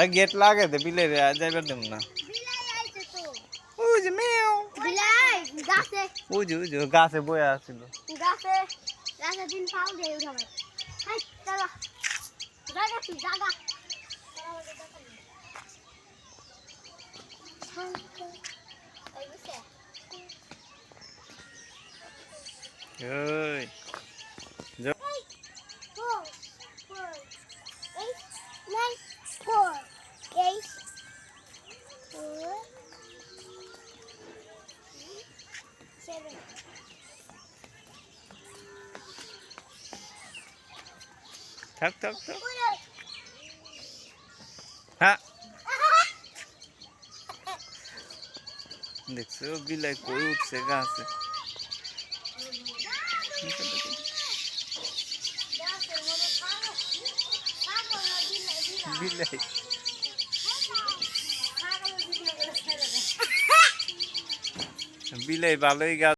gate लागे थे बिले रे आ जाइबे देम ना ওই যে মেও বিলাই গাছে ওই যে গাছে বয়া আছিল গাছে গাছে দিন পাও দেই উঠাবে হাই চলো জায়গা তুই জায়গা ওই যা 4 4 8 9 4 8 4 7 থাক থাক থাক হ্যাঁ দেখছো বিলাই কই উঠছে গাছে বিলাই বিলাই ভালোই গাছ